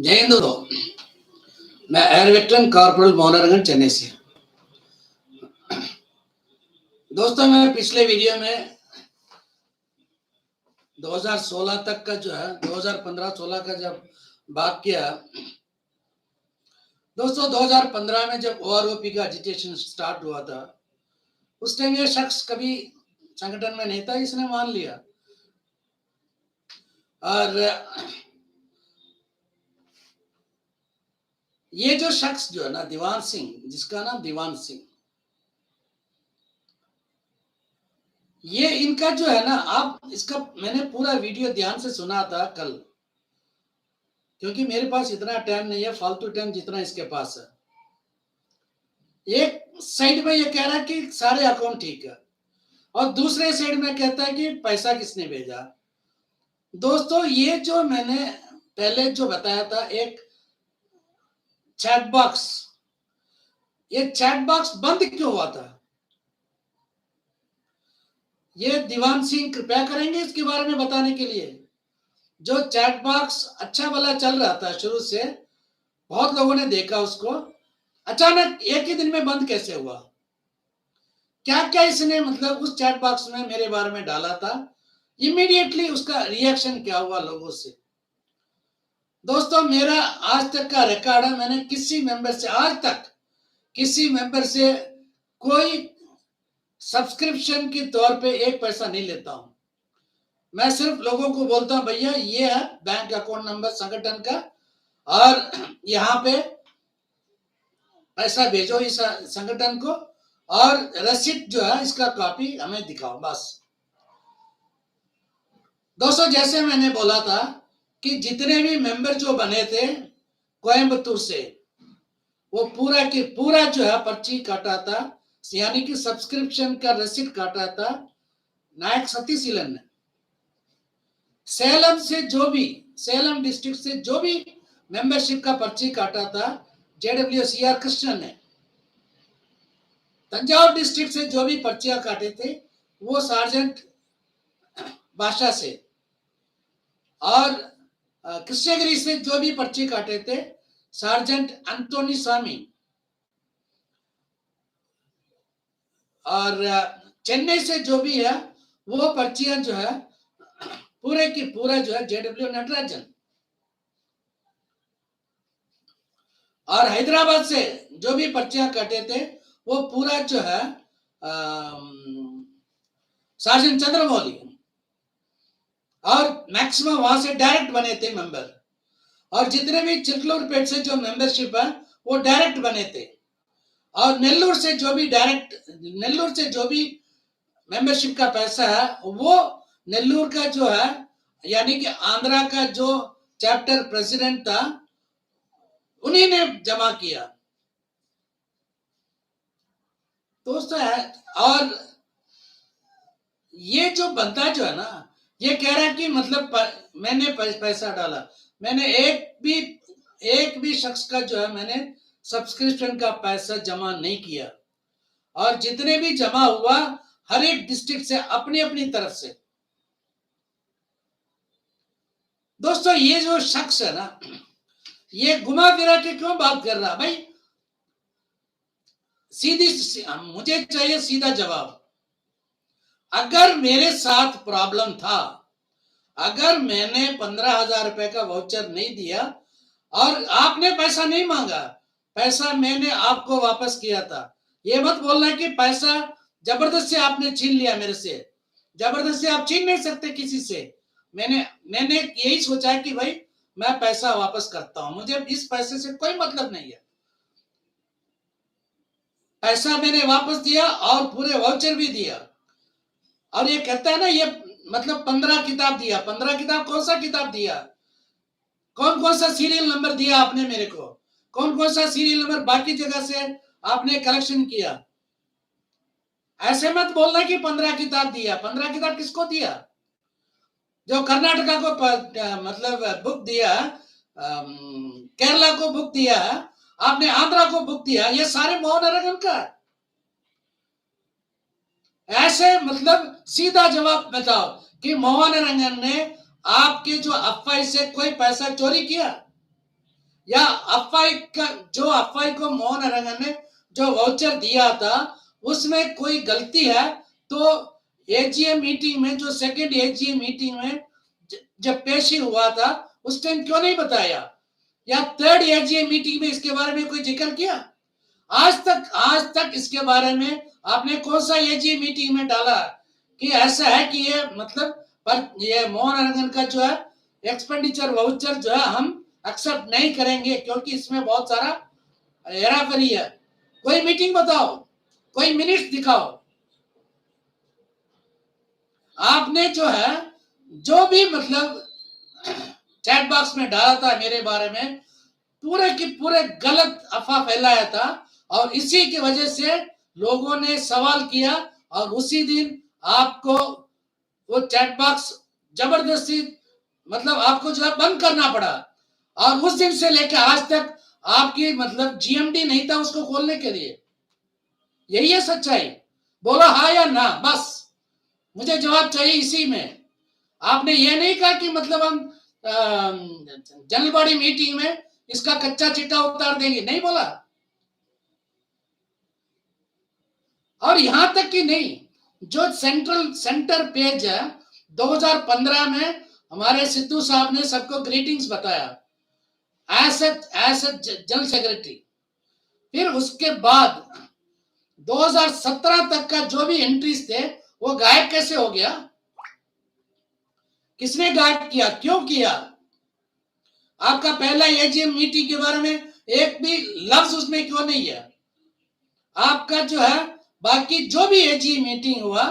जय हिंद दोस्तों, मैं एयर वेक्टरन कॉर्पोरल मोहनरंगन चेन्नई से। दोस्तों, मैं पिछले वीडियो में 2016 तक का जो है 2015-16 का जब बात किया। दोस्तों, 2015 में जब ओआरओपी का एजिटेशन स्टार्ट हुआ था, उस टाइम ये शख्स कभी संगठन में नहीं था, इसने मान लिया। और ये जो शख्स जो है ना, दीवान सिंह, जिसका नाम दीवान सिंह, ये इनका जो है ना, आप इसका मैंने पूरा वीडियो ध्यान से सुना था कल, क्योंकि मेरे पास इतना टाइम नहीं है, फालतू टाइम जितना इसके पास है। एक साइड में ये कह रहा है कि सारे अकाउंट ठीक है, और दूसरे साइड में कहता है कि पैसा किसने भेजा। दोस्तों, ये जो मैंने पहले जो बताया था, एक चैट बॉक्स, ये चैट बॉक्स बंद क्यों हुआ था, ये दीवान सिंह कृपया करेंगे इसके बारे में बताने के लिए। जो चैट बॉक्स अच्छा भला चल रहा था शुरू से, बहुत लोगों ने देखा उसको, अचानक एक ही दिन में बंद कैसे हुआ? क्या क्या इसने मतलब उस चैट बॉक्स में मेरे बारे में डाला था, इमीडिएटली उसका रिएक्शन क्या हुआ लोगों से। दोस्तों, मेरा आज तक का रिकॉर्ड है, मैंने किसी मेंबर से आज तक किसी मेंबर से कोई सब्सक्रिप्शन के तौर पे एक पैसा नहीं लेता हूं। मैं सिर्फ लोगों को बोलता हूं, भैया ये है बैंक अकाउंट नंबर संगठन का, और यहाँ पे पैसा भेजो इस संगठन को, और रसीद जो है इसका कॉपी हमें दिखाओ, बस। दोस्तों, जैसे मैंने बोला था कि जितने भी मेंबर जो बने थे कोयम्बतूर से, वो पूरा की पूरा जो है पर्ची काटा था, यानी कि सब्सक्रिप्शन का रसीद काटा था नायक सतीशीलन ने। सेलम से जो भी, सेलम डिस्ट्रिक्ट से जो भी मेंबरशिप का पर्ची काटा था JWCR कृष्णन ने। तंजावुर डिस्ट्रिक्ट से जो भी पर्चियां काटे थे वो सार्जेंट बादशाह से, और कृष्णगिरी से जो भी पर्ची काटे थे सार्जेंट अंतोनी स्वामी, और चेन्नई से जो भी है वो पर्चियां जो है पूरे की पूरा जो है JW नटराजन, और हैदराबाद से जो भी पर्चियां कटे थे वो पूरा जो है साजन चंद्रमौली, और मैक्सिमम वहां से डायरेक्ट बने थे मेंबर, और जितने भी चिकलूरपेट से जो मेंबरशिप है वो डायरेक्ट बने थे, और नेल्लूर से जो भी मेंबरशिप का पैसा है वो नेल्लूर का जो है, यानी कि आंध्रा का जो चैप्टर प्रेसिडेंट था उन्हीं ने जमा किया। दोस्तों, और ये जो बंदा जो है ना, ये कह रहा है कि मतलब मैंने पैसा डाला। मैंने एक भी शख्स का जो है मैंने सब्सक्रिप्शन का पैसा जमा नहीं किया, और जितने भी जमा हुआ हर एक डिस्ट्रिक्ट से अपनी अपनी तरफ से। दोस्तों, ये जो शख्स है ना, ये घुमा फिरा के क्यों बात कर रहा भाई? मुझे चाहिए सीधा जवाब। अगर मेरे साथ प्रॉब्लम था, अगर मैंने 15,000 रुपए का वाउचर नहीं दिया और आपने पैसा नहीं मांगा, पैसा मैंने आपको वापस किया था, ये मत बोलना कि पैसा जबरदस्ती आपने छीन लिया मेरे से। जबरदस्ती आप छीन नहीं सकते किसी से। मैंने यही सोचा कि भाई मैं पैसा वापस करता हूं, मुझे इस पैसे से कोई मतलब नहीं है। पैसा मैंने वापस दिया और पूरे वाउचर भी दिया। और ये कहता है ना, ये मतलब 15 किताब दिया। 15 किताब कौन सा किताब दिया? कौन कौन सा सीरियल नंबर दिया आपने मेरे को? कौन कौन सा सीरियल नंबर बाकी जगह से आपने कलेक्शन किया? ऐसे मत बोलना कि 15 किताब दिया। 15 किताब किसको दिया? जो कर्नाटका को मतलब बुक दिया, केरला को बुक दिया, आपने आंध्रा को बुक दिया, ये सारे मोहनरंगन का। ऐसे मतलब सीधा जवाब बताओ कि मोहनरंगन ने आपके जो अफवाह से कोई पैसा चोरी किया? या अफवाह को मोहन रंगन ने जो वाउचर दिया था उसमें कोई गलती है तो एजीएम मीटिंग में, जो सेकंड एजीएम मीटिंग में जब पेशी हुआ था उस टाइम क्यों नहीं बताया, या थर्ड एजीएम मीटिंग में इसके बारे में कोई जिक्र किया? आज तक इसके बारे में आपने कौन सा एजीएम मीटिंग में डाला कि ऐसा है कि ये मतलब पर ये मोहन रंगन का जो है एक्सपेंडिचर वाउचर जो है हम एक्सेप्ट नहीं करेंगे क्योंकि इसमें बहुत सारा हेराफेरी है? कोई मीटिंग बताओ, कोई मिनट्स दिखाओ। आपने जो है जो भी मतलब चैट बॉक्स में डाला था मेरे बारे में पूरे की पूरे गलत अफवाह फैलाया था और इसी की वजह से लोगों ने सवाल किया और उसी दिन आपको वो चैट बॉक्स जबरदस्ती मतलब आपको जो है बंद करना पड़ा और उस दिन से लेकर आज तक आपकी मतलब जीएमडी नहीं था उसको खोलने के लिए। यही है सच्चाई, बोला हाँ या ना, बस मुझे जवाब चाहिए इसी में। आपने ये नहीं कहा कि मतलब हम जनरल बॉडी मीटिंग में इसका कच्चा चिट्ठा उतार देंगे, नहीं बोला। और यहां तक कि नहीं, जो सेंटर पेज है 2015 में हमारे सिद्धू साहब ने सबको ग्रीटिंग्स बताया एज जनरल सेक्रेटरी, फिर उसके बाद 2017 तक का जो भी एंट्रीज थे वो गायब कैसे हो गया? किसने गायब किया, क्यों किया? आपका पहला एजीएम मीटिंग के बारे में एक भी लफ्ज उसमें क्यों नहीं है? आपका जो है बाकी जो भी एजीएम मीटिंग हुआ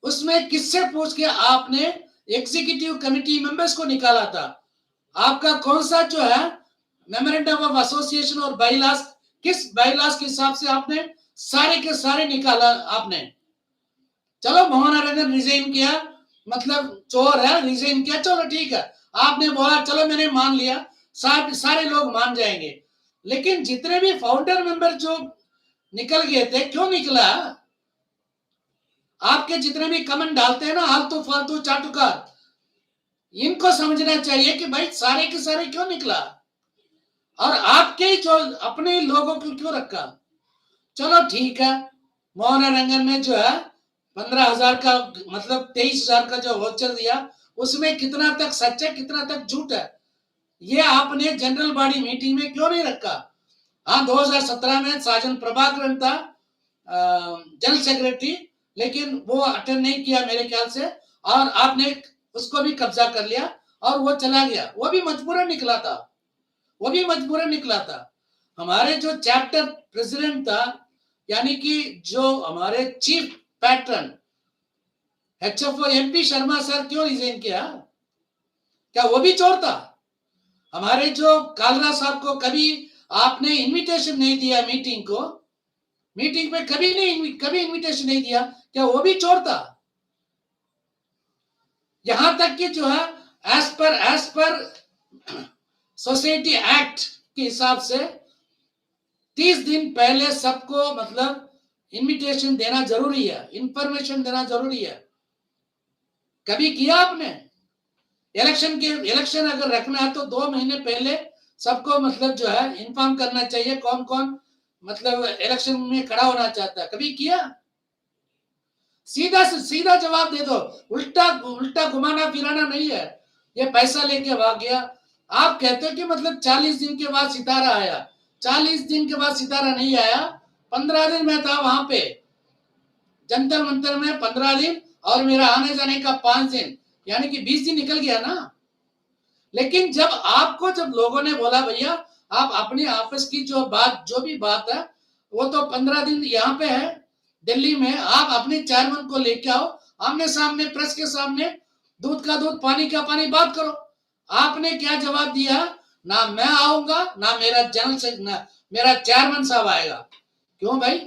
उसमें किससे पूछ के आपने एग्जीक्यूटिव कमिटी मेंबर्स को निकाला था? आपका कौन सा जो है मेमोरेंडम ऑफ एसोसिएशन और बाईलास, किस बाईलास के हिसाब से आपने सारे के सारे निकाला आपने? चलो मोहन रंगन रिजाइन किया, मतलब चोर है, रिजाइन किया, चलो ठीक है, आपने बोला चलो मैंने मान लिया, सारे लोग मान जाएंगे। लेकिन जितने भी फाउंडर मेंबर जो निकल गए थे, क्यों निकला? आपके जितने भी कमेंट डालते हैं ना आलतू फालतू चाटुकार, इनको समझना चाहिए कि भाई सारे के सारे क्यों निकला और आपके जो अपने लोगों को क्यों रखा? चलो ठीक है, मोहन रंगन ने जो है 15,000 का मतलब 23,000 का जो वाउचर दिया उसमें कितना तक सच है कितना तक झूठ है, ये आपने जनरल बॉडी मीटिंग में क्यों नहीं रखा? हाँ, 2017 में साजन प्रभाकरन था जनरल सेक्रेटरी, लेकिन वो अटेंड नहीं किया मेरे ख्याल से और आपने उसको भी कब्जा कर लिया और वो चला गया, वो भी मजबूरन निकला था, वो भी मजबूरन निकला था। हमारे जो चैप्टर प्रेसिडेंट था यानी कि जो हमारे chief patron HFO MP Sharma sir क्यों रिजाइन किया? क्या वो भी चोर था? हमारे जो कालरा साहब को कभी आपने इनविटेशन नहीं दिया मीटिंग को, मीटिंग में कभी इनविटेशन नहीं दिया, क्या वो भी चोर था? यहां तक कि जो है एज पर सोसाइटी एक्ट के हिसाब से 30 दिन पहले सबको मतलब इनविटेशन देना जरूरी है, इंफॉर्मेशन देना जरूरी है। कभी किया आपने? इलेक्शन अगर रखना है तो 2 महीने पहले सबको मतलब जो है इन्फॉर्म करना चाहिए कौन कौन मतलब इलेक्शन में खड़ा होना चाहता है, कभी किया? सीधा से सीधा जवाब दे दो, उल्टा उल्टा घुमाना फिराना नहीं है। ये पैसा लेके भाग गया, आप कहते हो कि मतलब 40 दिन के बाद सितारा आया, 40 दिन के बाद सितारा नहीं आया, 15 दिन में था वहां पे जंतर मंतर में, 15 दिन और मेरा आने जाने का 5 दिन, यानी कि 20 दिन निकल गया ना। लेकिन जब लोगों ने बोला भैया आप अपने आपस की जो भी बात है वो तो 15 दिन यहाँ पे है दिल्ली में, आप अपने चेयरमैन को लेके आओ, आमने सामने प्रेस के सामने दूध का दूध पानी का पानी बात करो। आपने क्या जवाब दिया? ना मैं आऊंगा ना मेरा चेयरमैन साहब आएगा। क्यों भाई,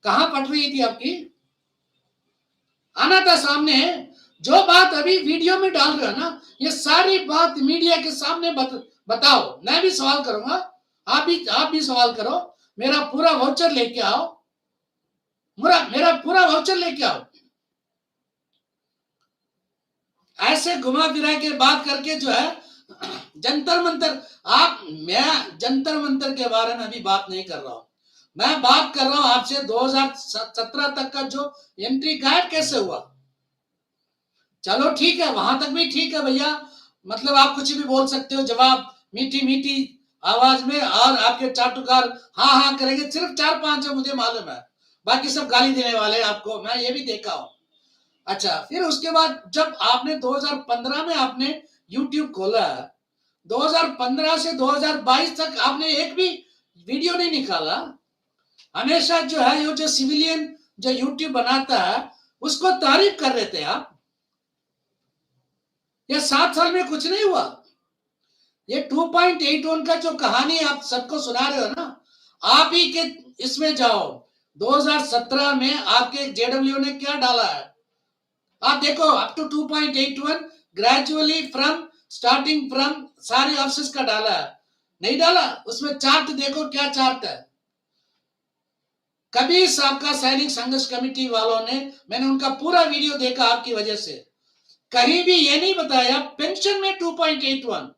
कहां पट रही थी आपकी? आना था सामने। जो बात अभी वीडियो में डाल रहे हो ना, ये सारी बात मीडिया के सामने बताओ। मैं भी सवाल करूंगा, आप भी सवाल करो, मेरा पूरा वाउचर लेके आओ, मेरा पूरा वाउचर लेके आओ। ऐसे घुमा फिरा के बात करके जो है जंतर मंतर, मैं जंतर मंतर के बारे में अभी बात नहीं कर रहा हूं। मैं बात कर रहा हूं आपसे 2017 तक का जो एंट्री गाइड कैसे हुआ। चलो ठीक है, वहां तक भी ठीक है भैया, मतलब आप कुछ भी बोल सकते हो, जवाब मीठी मीठी आवाज में, और आपके चाटुकार हाँ हाँ करेंगे। सिर्फ 4-5 है मुझे मालूम है, बाकी सब गाली देने वाले आपको, मैं ये भी देखा हूं। अच्छा, फिर उसके बाद जब आपने 2015 में आपने YouTube खोला, 2015 से 2022 तक आपने एक भी वीडियो नहीं निकाला। हमेशा जो है ये जो सिविलियन जो YouTube बनाता है उसको तारीफ कर रहे थे आप। ये 7 साल में कुछ नहीं हुआ। ये 2.81 का जो कहानी आप सबको सुना रहे हो ना, आप ही के इसमें जाओ, 2017 में आपके जेडब्ल्यू ने क्या डाला है आप देखो, up to 2.81 gradually from starting from सारे ऑफिस का डाला है, नहीं डाला। उसमें चार्ट देखो क्या चार्ट है। कभी आपका सैनिक संघर्ष कमेटी वालों ने, मैंने उनका पूरा वीडियो देखा आपकी वजह से, कहीं भी ये नहीं बताया पेंशन में 2.81।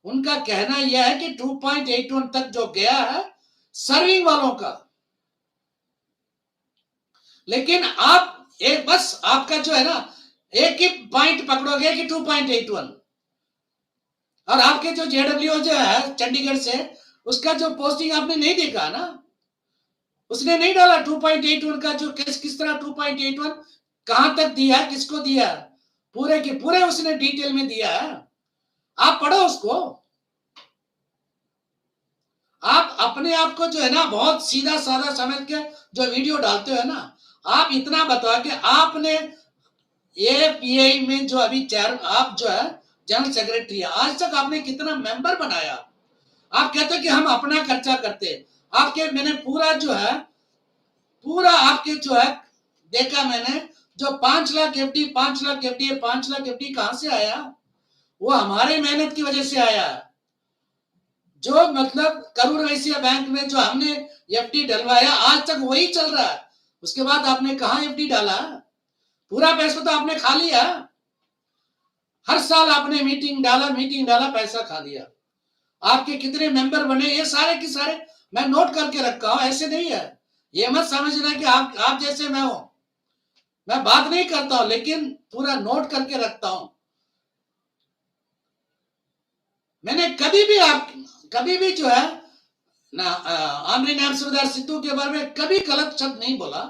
उनका कहना यह है कि 2.81 तक जो गया है सर्विंग वालों का। लेकिन आप एक बस आपका जो है ना एक ही पॉइंट पकड़ोगे कि 2.81, और आपके जो जेडब्ल्यू जो है चंडीगढ़ से, उसका जो पोस्टिंग आपने नहीं देखा ना, उसने नहीं डाला 2.81 का जो किस तरह 2.81 कहां तक दिया, किसको दिया, पूरे के पूरे उसने डिटेल में दिया है। आप पढ़ो उसको। आप अपने आप को जो है ना बहुत सीधा साधा समझ के जो वीडियो डालते हो ना, आप इतना बताओ कि आपने एपीआई में जो अभी आप जो है जनरल सेक्रेटरी है, आज तक आपने कितना मेंबर बनाया। आप कहते हो कि हम अपना खर्चा करते, आपके मैंने पूरा जो है पूरा आपके जो है देखा मैंने, जो 5 lakh FD 5 lakh FD 5 lakh FD कहां से आया, वो हमारे मेहनत की वजह से आया। जो मतलब करूर वैश्य बैंक में जो हमने एफडी डलवाया आज तक वही चल रहा है। उसके बाद आपने कहा एफडी डाला, पूरा पैसा तो आपने खा लिया। हर साल आपने मीटिंग डाला पैसा खा लिया। आपके कितने मेंबर बने ये सारे के सारे मैं नोट करके रखा हूं, ऐसे नहीं है। ये मत समझना कि आप जैसे मैं हूं, मैं बात नहीं करता हूं लेकिन पूरा नोट करके रखता हूं। मैंने कभी भी जो है ना आमरी नाम सुबेदार सिद्धू के बारे में कभी गलत शब्द नहीं बोला।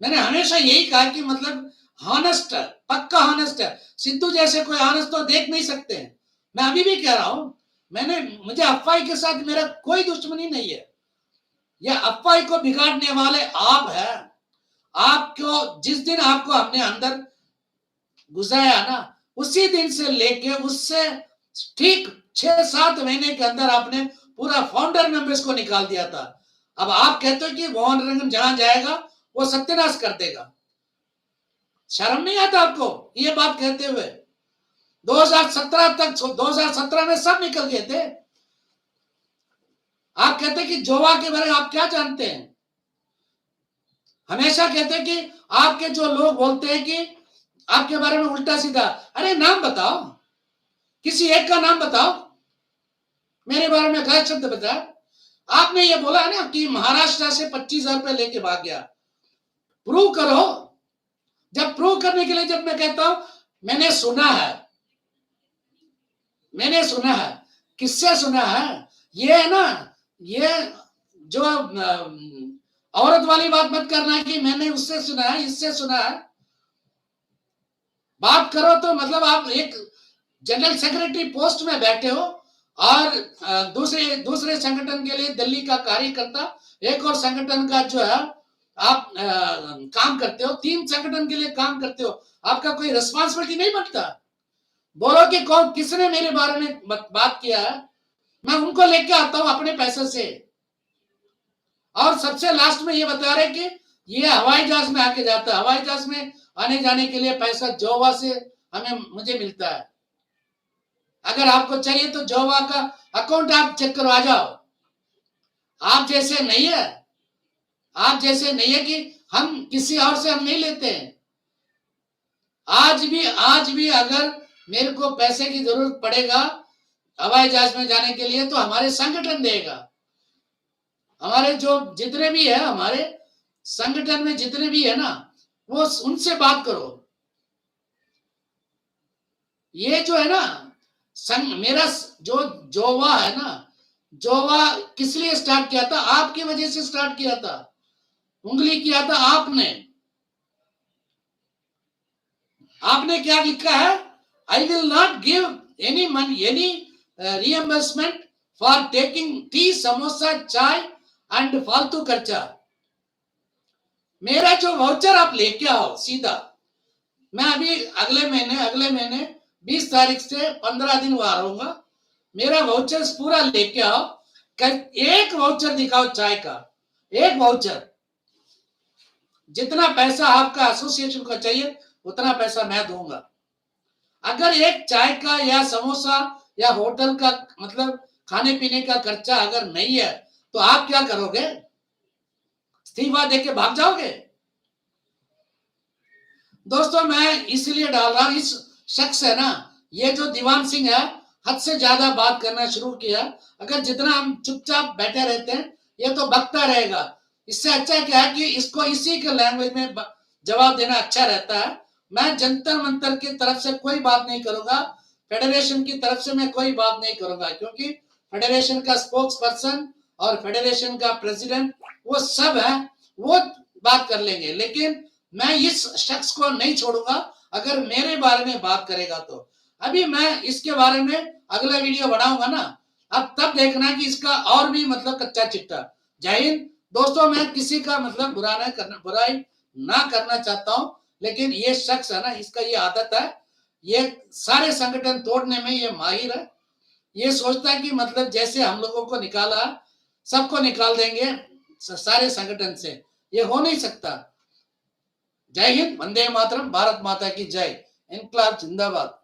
मैंने हमेशा यही कहा कि मतलब हॉनेस्ट है, पक्का हॉनेस्ट है। सिद्धू जैसे कोई हॉनेस्ट तो देख नहीं सकते हैं। मैं अभी भी कह रहा हूं, मुझे अफवाह के साथ मेरा कोई दुश्मनी नहीं है। यह अफवाह को बिगाड़ने वाले आप हैं। आपको जिस दिन आपको अपने अंदर गुजारा ना, उसी दिन से लेके उससे ठीक 6-7 महीने के अंदर आपने पूरा फाउंडर मेंबर्स को निकाल दिया था। अब आप कहते हो कि मोहन रंगन जहां जाएगा वो सत्यानाश कर देगा। शर्म नहीं आता आपको ये बात कहते हुए? 2017 में सब निकल गए थे। आप कहते कि जोवा के बारे में आप क्या जानते हैं? हमेशा कहते हैं कि आपके जो लोग बोलते हैं कि आपके बारे में उल्टा सीधा, अरे नाम बताओ, किसी एक का नाम बताओ, मेरे बारे में गलत शब्द बताया। आपने ये बोला है ना कि महाराष्ट्र से 25,000 रुपए लेके भाग गया, प्रूव करो। जब प्रूव करने के लिए जब मैं कहता हूं मैंने सुना है, किससे सुना है? ये है ना, ये जो औरत वाली बात मत करना कि मैंने उससे सुना है, इससे सुना है। बात करो तो मतलब आप एक जनरल सेक्रेटरी पोस्ट में बैठे हो और दूसरे संगठन के लिए दिल्ली का कार्यकर्ता, एक और संगठन का जो है आप काम करते हो, 3 संगठन के लिए काम करते हो। आपका कोई रिस्पांसिबिलिटी नहीं बनता? बोलो कि कौन किसने मेरे बारे में बात किया है, मैं उनको लेके आता हूं अपने पैसे से। और सबसे लास्ट में ये बता रहे कि ये हवाई जहाज में आके जाता है, हवाई जहाज में आने जाने के लिए पैसा जोवा से मुझे मिलता है। अगर आपको चाहिए तो जोवा का अकाउंट आप चेक करवा जाओ। आप जैसे नहीं है कि हम किसी और से हम नहीं लेते हैं। आज भी अगर मेरे को पैसे की जरूरत पड़ेगा, हवाई जहाज में जाने के लिए तो हमारे संगठन देगा। हमारे जो जितने भी है, हमारे संगठन में जितने भी है ना, वो उनसे बात करो। ये जो है ना मेरा जो जोवा है ना, जोवा किस लिए स्टार्ट किया था? आपकी वजह से स्टार्ट किया था, उंगली किया था आपने। आपने क्या लिखा है? I will not give any money, any reimbursement for taking tea, samosa, चाय एंड फालतू खर्चा। मेरा जो वाउचर आप लेके आओ सीधा। मैं अभी अगले महीने 20 तारीख से 15 दिन वहां रहूंगा। मेरा वाउचर पूरा लेके आओ। एक वाउचर दिखाओ चाय का, एक वाउचर। जितना पैसा आपका एसोसिएशन को चाहिए उतना पैसा मैं दूंगा। अगर एक चाय का या समोसा या होटल का मतलब खाने पीने का खर्चा अगर नहीं है तो आप क्या करोगे? इस्तीफा देके भाग जाओगे? दोस्तों मैं इसलिए डाल रहा हूं, इस शख्स है ना, ये जो दीवान सिंह है, हद से ज्यादा बात करना शुरू किया। अगर जितना हम चुपचाप बैठे रहते हैं ये तो बकता रहेगा। इससे अच्छा क्या है कि इसको इसी के लैंग्वेज में जवाब देना अच्छा रहता है। मैं जंतर मंतर की तरफ से कोई बात नहीं करूंगा, फेडरेशन की तरफ से मैं कोई बात नहीं करूंगा, क्योंकि फेडरेशन का स्पोक्स पर्सन और फेडरेशन का प्रेसिडेंट वो सब है, वो बात कर लेंगे। लेकिन मैं इस शख्स को नहीं छोड़ूंगा अगर मेरे बारे में बात करेगा तो। अभी मैं इसके बारे में अगला वीडियो बनाऊंगा ना, अब तब देखना कि इसका और भी मतलब कच्चा चिट्टा। जय हिंद दोस्तों, मैं किसी का मतलब बुराई ना करना चाहता हूं, लेकिन ये शख्स है ना, इसका ये आदत है, ये सारे संगठन तोड़ने में ये माहिर है। ये सोचता है कि मतलब जैसे हम लोगों को निकाला सबको निकाल देंगे सारे संगठन से, ये हो नहीं सकता। जय हिंद, वंदे मातरम, भारत माता की जय, इनकलाब जिंदाबाद।